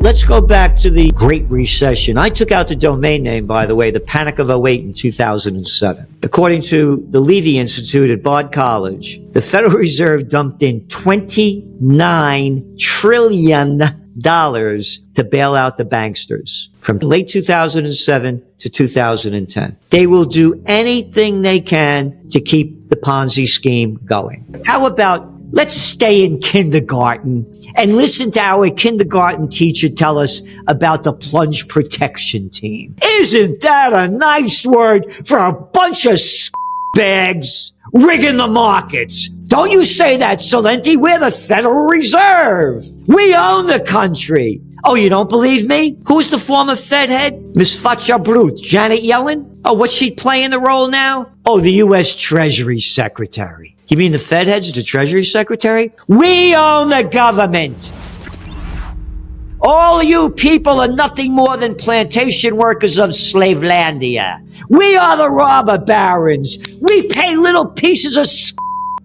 Let's go back to the Great Recession. I took out the domain name, by the way, the Panic of '08 in 2007. According to the Levy Institute at Bard College, the Federal Reserve dumped in $29 trillion to bail out the banksters from late 2007 to 2010. They will do anything they can to keep the Ponzi scheme going. How about let's stay in kindergarten and listen to our kindergarten teacher tell us about the plunge protection team. Isn't that a nice word for a bunch of bags rigging the markets? Don't you say that, Celente. We're the Federal Reserve. We own the country. Oh, you don't believe me? Who's the former Fed head? Miss Facha Brute, Janet Yellen? Oh, what's she playing the role now? Oh, the U.S. Treasury Secretary. You mean the Fed head's the Treasury Secretary? We own the government. All you people are nothing more than plantation workers of Slavelandia. We are the robber barons. We pay little pieces of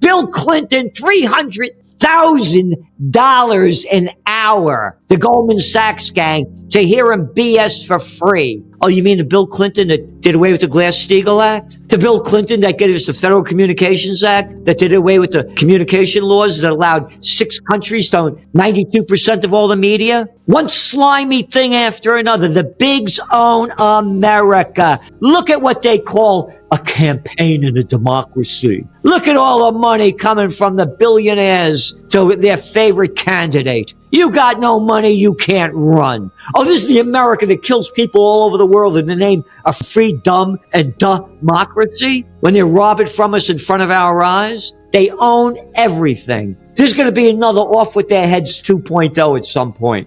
Bill Clinton $300,000 an hour, the Goldman Sachs gang, to hear him BS for free. Oh, you mean the Bill Clinton that did away with the Glass-Steagall Act? The Bill Clinton that gave us the Federal Communications Act, that did away with the communication laws that allowed 6 countries to own 92% of all the media? One slimy thing after another. The bigs own America. Look at what they call a campaign in a democracy. Look at all the money coming from the billionaires to their favorite candidate. You got no money, you can't run. Oh, this is the America that kills people all over the world in the name of freedom and democracy when they rob it from us in front of our eyes. They own everything. There's going to be another off with their heads 2.0 at some point.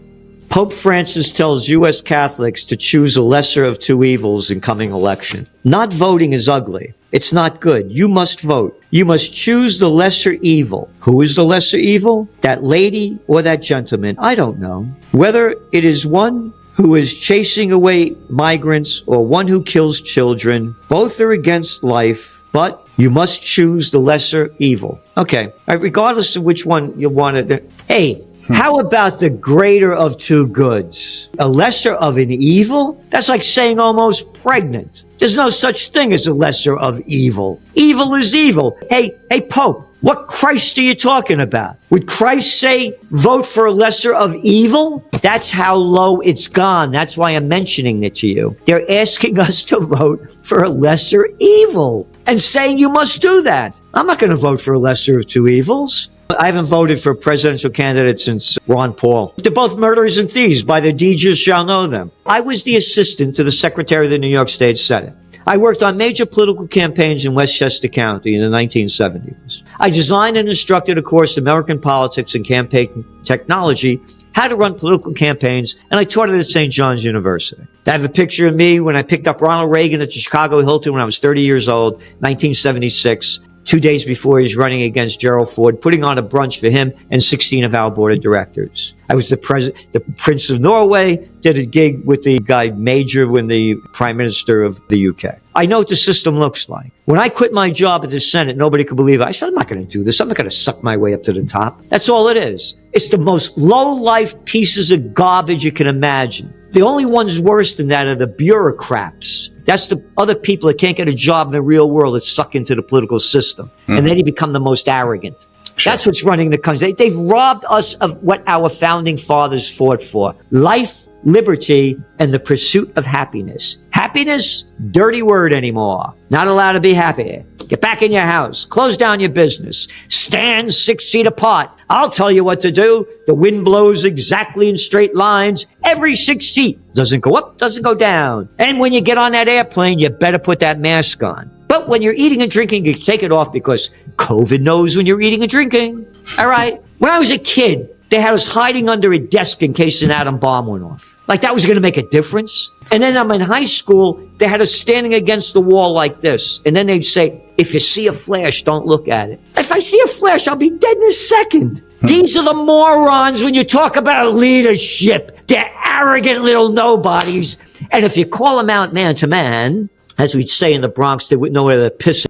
Pope Francis tells U.S. Catholics to choose a lesser of two evils in coming election. Not voting is ugly. It's not good. You must vote. You must choose the lesser evil. Who is the lesser evil? That lady or that gentleman? I don't know. Whether it is one who is chasing away migrants or one who kills children, both are against life, but you must choose the lesser evil. Okay. Regardless of which one you want to... Hey, how about the greater of two goods? A lesser of an evil? That's like saying almost pregnant. There's no such thing as a lesser of evil. Evil is evil. Hey, Pope, what Christ are you talking about? Would Christ say, vote for a lesser of evil? That's how low it's gone. That's why I'm mentioning it to you. They're asking us to vote for a lesser evil and saying you must do that. I'm not going to vote for a lesser of two evils. I haven't voted for a presidential candidate since Ron Paul. They're both murderers and thieves. By their deeds you shall know them. I was the assistant to the Secretary of the New York State Senate. I worked on major political campaigns in Westchester County in the 1970s. I designed and instructed a course in American politics and campaign technology, how to run political campaigns, and I taught it at St. John's University. I have a picture of me when I picked up Ronald Reagan at the Chicago Hilton when I was 30 years old, 1976. 2 days before he's running against Gerald Ford, putting on a brunch for him and 16 of our board of directors. I was the Prince of Norway, did a gig with the guy Major when the Prime Minister of the UK. I know what the system looks like. When I quit my job at the Senate, nobody could believe it. I said, I'm not going to do this. I'm not going to suck my way up to the top. That's all it is. It's the most low-life pieces of garbage you can imagine. The only ones worse than that are the bureaucrats. That's the other people that can't get a job in the real world that suck into the political system. And then they become the most arrogant. Sure. That's what's running the country. They've robbed us of what our founding fathers fought for. Life, liberty, and the pursuit of happiness. Happiness? Dirty word anymore. Not allowed to be happy. Get back in your house. Close down your business. Stand 6 feet apart. I'll tell you what to do. The wind blows exactly in straight lines. Every 6 feet. Doesn't go up, doesn't go down. And when you get on that airplane, you better put that mask on. But when you're eating and drinking, you take it off because COVID knows when you're eating and drinking. All right. When I was a kid, they had us hiding under a desk in case an atom bomb went off. Like that was going to make a difference. And then I'm in high school, they had us standing against the wall like this. And then they'd say, if you see a flash, don't look at it. If I see a flash, I'll be dead in a second. These are the morons when you talk about leadership. They're arrogant little nobodies. And if you call them out man to man, as we'd say in the Bronx, they wouldn't know whether to piss.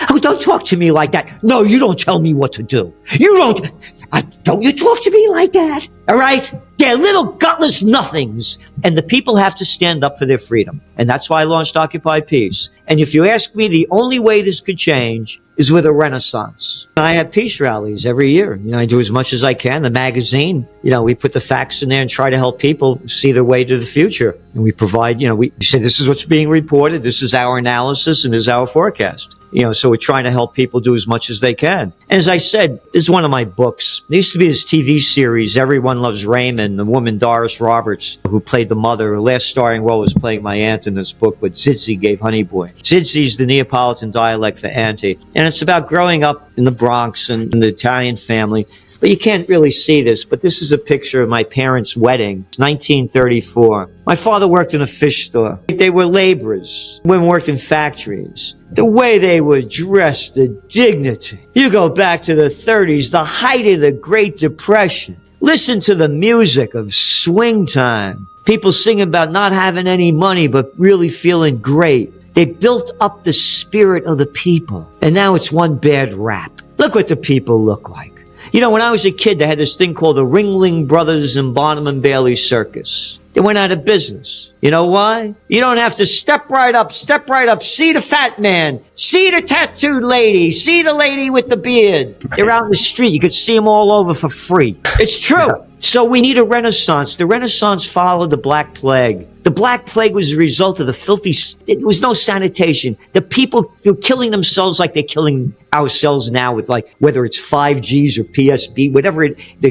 Oh, don't talk to me like that. No, you don't tell me what to do. Don't you talk to me like that. All right? They're little gutless nothings. And the people have to stand up for their freedom. And that's why I launched Occupy Peace. And if you ask me, the only way this could change is with a renaissance. I have peace rallies every year. I do as much as I can. The magazine, we put the facts in there and try to help people see their way to the future. And we provide, we say this is what's being reported. This is our analysis and this is our forecast. So we're trying to help people do as much as they can. And as I said, this is one of my books. There used to be this TV series, Everyone Loves Raymond, the woman Doris Roberts, who played the mother. Her last starring role was playing my aunt in this book, but Zidzi gave Honey Boy. Zidzi's the Neapolitan dialect for auntie. And it's about growing up in the Bronx and in the Italian family. But you can't really see this, but this is a picture of my parents' wedding, 1934. My father worked in a fish store. They were laborers. Women worked in factories. The way they were dressed, the dignity. You go back to the 30s, the height of the Great Depression. Listen to the music of swing time. People sing about not having any money, but really feeling great. They built up the spirit of the people. And now it's one bad rap. Look what the people look like. When I was a kid, they had this thing called the Ringling Brothers and Barnum and Bailey Circus. They went out of business. You know why? You don't have to step right up, see the fat man, see the tattooed lady, see the lady with the beard. They're out in the street. You could see them all over for free. It's true. Yeah. So we need a renaissance. The Renaissance followed the Black Plague. The Black Plague was a result of the filthy, there was no sanitation. The people were killing themselves like they're killing ourselves now with whether it's 5Gs or PSB, whatever the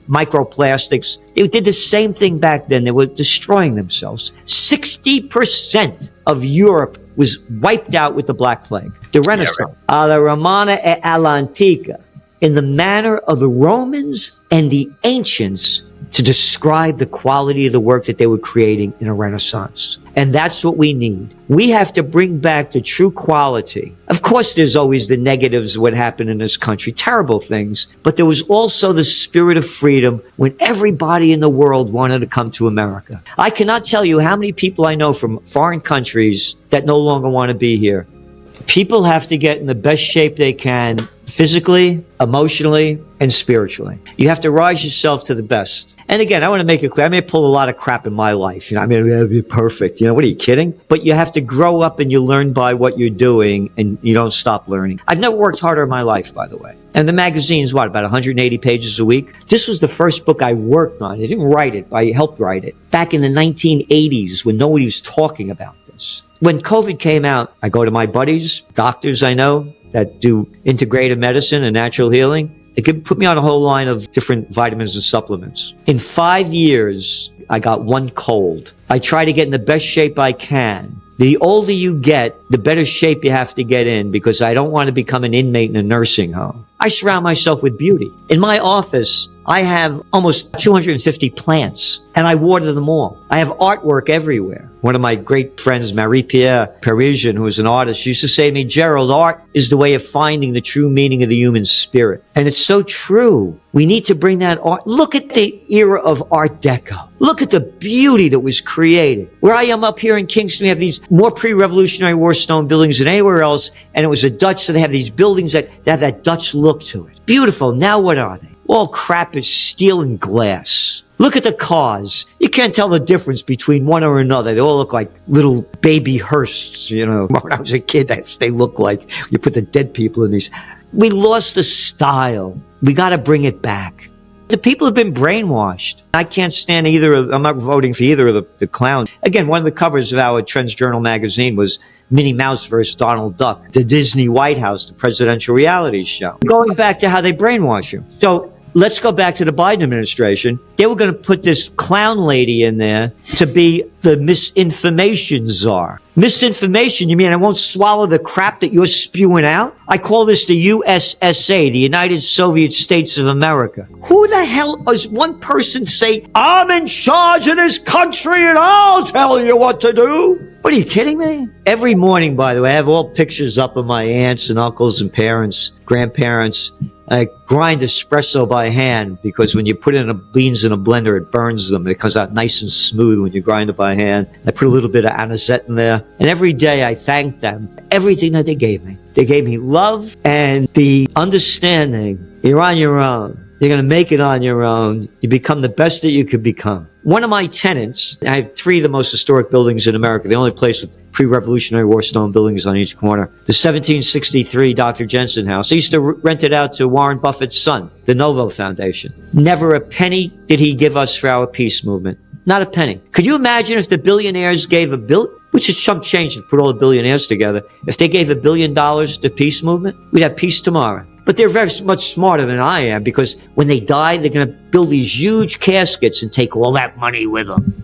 microplastics. They did the same thing back then. They were destroying themselves. 60% of Europe was wiped out with the Black Plague. The Renaissance. Alla Romana e all'antica. In the manner of the Romans and the ancients to describe the quality of the work that they were creating in a renaissance. And that's what we need. We have to bring back the true quality. Of course, there's always the negatives of what happened in this country, terrible things, but there was also the spirit of freedom when everybody in the world wanted to come to America. I cannot tell you how many people I know from foreign countries that no longer want to be here. People have to get in the best shape they can, physically, emotionally, and spiritually. You have to rise yourself to the best. And again, I want to make it clear, I may pull a lot of crap in my life. I may be perfect. What are you kidding? But you have to grow up and you learn by what you're doing and you don't stop learning. I've never worked harder in my life, by the way. And the magazine's about 180 pages a week? This was the first book I worked on. I didn't write it, but I helped write it. Back in the 1980s when nobody was talking about this. When COVID came out, I go to my buddies, doctors I know that do integrative medicine and natural healing. They could put me on a whole line of different vitamins and supplements. In 5 years, I got one cold. I try to get in the best shape I can. The older you get, the better shape you have to get in because I don't want to become an inmate in a nursing home. I surround myself with beauty. In my office, I have almost 250 plants and I water them all. I have artwork everywhere. One of my great friends, Marie-Pierre Parisian, who is an artist, used to say to me, Gerald, art is the way of finding the true meaning of the human spirit. And it's so true. We need to bring that art. Look at the era of Art Deco. Look at the beauty that was created. Where I am up here in Kingston, we have these more pre-Revolutionary War stone buildings than anywhere else. And it was a Dutch, so they have these buildings that have that Dutch look to it. Beautiful. Now what are they? All crap is steel and glass. Look at the cars. You can't tell the difference between one or another. They all look like little baby hearses, When I was a kid, that's what they look like. You put the dead people in these. We lost the style. We got to bring it back. The people have been brainwashed. I can't stand I'm not voting for either of the clowns. Again, one of the covers of our Trends Journal magazine was Minnie Mouse versus Donald Duck, the Disney White House, the presidential reality show. Going back to how they brainwash you. So let's go back to the Biden administration. They were going to put this clown lady in there to be the misinformation czar. Misinformation, you mean I won't swallow the crap that you're spewing out? I call this the USSA, the United Soviet States of America. Who the hell does one person say, I'm in charge of this country and I'll tell you what to do? What, are you kidding me? Every morning, by the way, I have all pictures up of my aunts and uncles and parents, grandparents. I grind espresso by hand because when you put beans in a blender, it burns them. It comes out nice and smooth when you grind it by hand. I put a little bit of anisette in there. And every day I thank them for everything that they gave me. They gave me love and the understanding you're on your own. You're going to make it on your own. You become the best that you could become. One of my tenants, I have 3 of the most historic buildings in America, the only place with pre-Revolutionary War stone buildings on each corner. The 1763 Dr. Jensen House. I used to rent it out to Warren Buffett's son, the Novo Foundation. Never a penny did he give us for our peace movement. Not a penny. Could you imagine if the billionaires gave which is chump change to put all the billionaires together, if they gave $1 billion to the peace movement? We'd have peace tomorrow. But they're very much smarter than I am, because when they die, they're going to build these huge caskets and take all that money with them.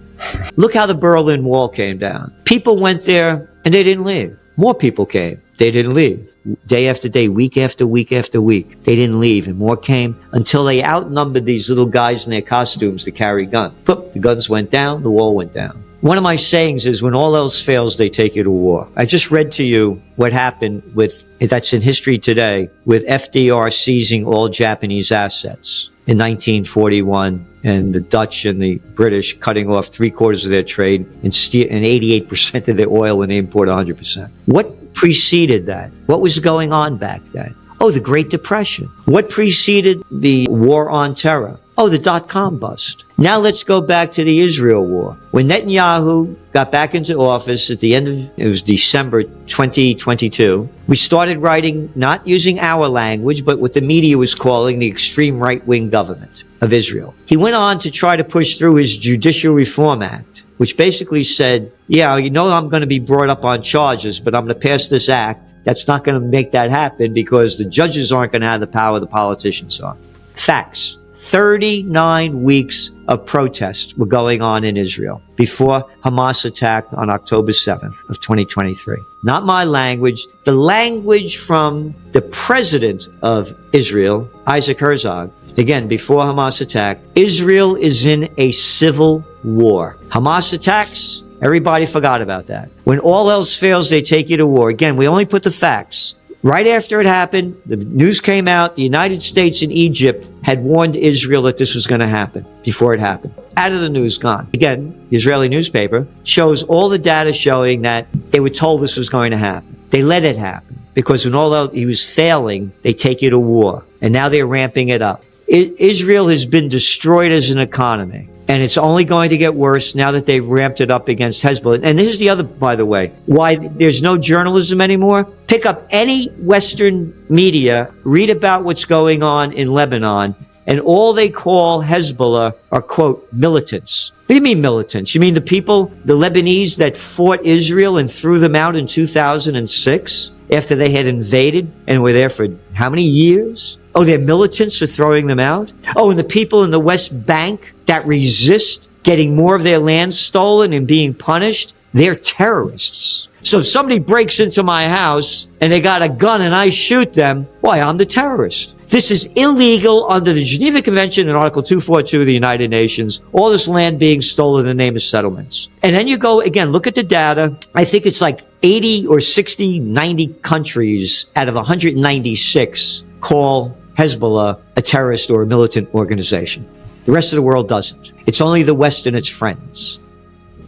Look how the Berlin Wall came down. People went there and they didn't leave. More people came. They didn't leave. Day after day, week after week after week, they didn't leave, and more came until they outnumbered these little guys in their costumes to carry guns. The guns went down, the wall went down. One of my sayings is, when all else fails, they take you to war. I just read to you what happened that's in history today, with FDR seizing all Japanese assets in 1941, and the Dutch and the British cutting off 3/4 of their trade and 88% of their oil when they import 100%. What preceded that? What was going on back then? Oh, the Great Depression. What preceded the War on Terror? Oh, the dot-com bust. Now let's go back to the Israel war. When Netanyahu got back into office at the end of, it was December 2022, we started writing, not using our language, but what the media was calling the extreme right-wing government of Israel. He went on to try to push through his Judicial Reform Act, which basically said, yeah, I'm going to be brought up on charges, but I'm going to pass this act that's not going to make that happen, because the judges aren't going to have the power the politicians are. Facts. 39 weeks of protests were going on in Israel before Hamas attacked on October 7th of 2023. Not my language, the language from the president of Israel, Isaac Herzog. Again, before Hamas attacked, Israel is in a civil war. Hamas attacks, everybody forgot about that. When all else fails, they take you to war. Again, we only put the facts. Right after it happened, the news came out, the United States and Egypt had warned Israel that this was going to happen before it happened. Out of the news, gone. Again, the Israeli newspaper shows all the data showing that they were told this was going to happen. They let it happen, because when all else he was failing, they take you to war. And now they're ramping it up. Israel has been destroyed as an economy. And it's only going to get worse now that they've ramped it up against Hezbollah. And here's the other, by the way, why there's no journalism anymore. Pick up any Western media, read about what's going on in Lebanon, and all they call Hezbollah are, quote, militants. What do you mean militants? You mean the people, the Lebanese that fought Israel and threw them out in 2006 after they had invaded and were there for how many years? Oh, they're militants for throwing them out? Oh, and the people in the West Bank that resist getting more of their land stolen and being punished, they're terrorists. So if somebody breaks into my house and they got a gun and I shoot them, why, I'm the terrorist. This is illegal under the Geneva Convention and Article 242 of the United Nations, all this land being stolen in the name of settlements. And then you go, again, look at the data. I think it's like 80 or 60, 90 countries out of 196 call Hezbollah a terrorist or a militant organization. The rest of the world doesn't. It's only the West and its friends.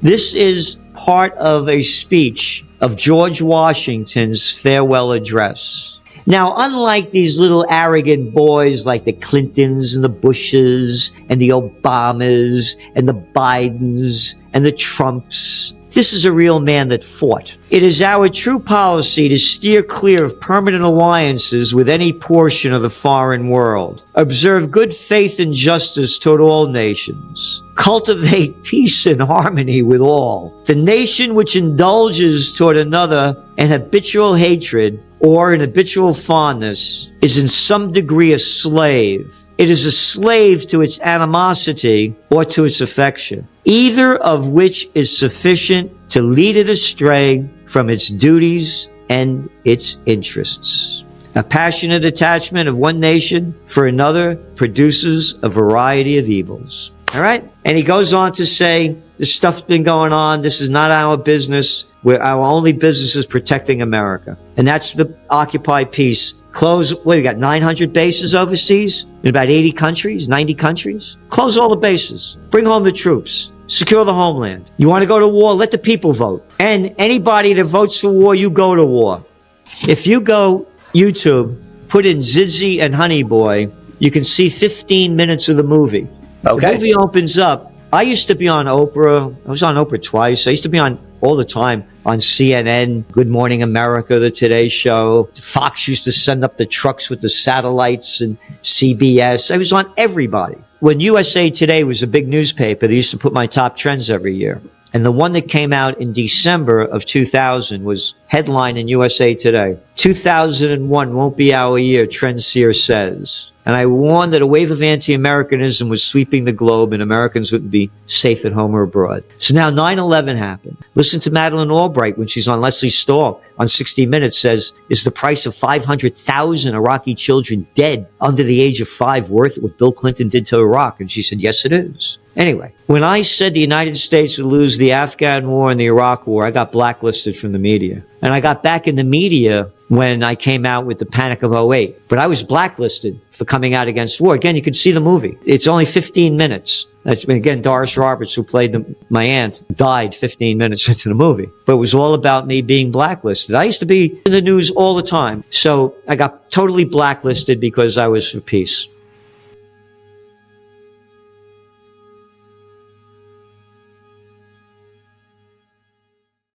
This is part of a speech of George Washington's farewell address. Now, unlike these little arrogant boys like the Clintons and the Bushes and the Obamas and the Bidens and the Trumps, this is a real man that fought. It is our true policy to steer clear of permanent alliances with any portion of the foreign world. Observe good faith and justice toward all nations. Cultivate peace and harmony with all. The nation which indulges toward another an habitual hatred or an habitual fondness is in some degree a slave. It is a slave to its animosity or to its affection, either of which is sufficient to lead it astray from its duties and its interests. A passionate attachment of one nation for another produces a variety of evils. All right? And he goes on to say, this stuff's been going on. This is not our business. Our only business is protecting America. And that's the Occupy peace. Close, what, you got 900 bases overseas in about 80 countries, 90 countries? Close all the bases. Bring home the troops. Secure the homeland. You want to go to war? Let the people vote. And anybody that votes for war, you go to war. If you go YouTube, put in Zizzy and Honey Boy, You can see 15 minutes of the movie. Okay. The movie opens up. I used to be on Oprah. I was on Oprah twice. I used to be on all the time on CNN, Good Morning America, The Today Show. Fox used to send up the trucks with the satellites, and CBS. I was on everybody. When USA Today was a big newspaper, they used to put my top trends every year. And the one that came out in December of 2000 was headline in USA Today. 2001 won't be our year, Trendseer says. And I warned that a wave of anti-Americanism was sweeping the globe and Americans wouldn't be safe at home or abroad. So now 9/11 happened. Listen to Madeleine Albright when she's on Leslie Stahl on 60 Minutes says, is the price of 500,000 Iraqi children dead under the age of 5 worth it what Bill Clinton did to Iraq? And she said, yes, it is. Anyway, when I said the United States would lose the Afghan war and the Iraq war, I got blacklisted from the media. And I got back in the media when I came out with the Panic of '08. But I was blacklisted for coming out against war. Again, you can see the movie. It's only 15 minutes. That's again, Doris Roberts, who played my aunt, died 15 minutes into the movie. But it was all about me being blacklisted. I used to be in the news all the time. So I got totally blacklisted because I was for peace.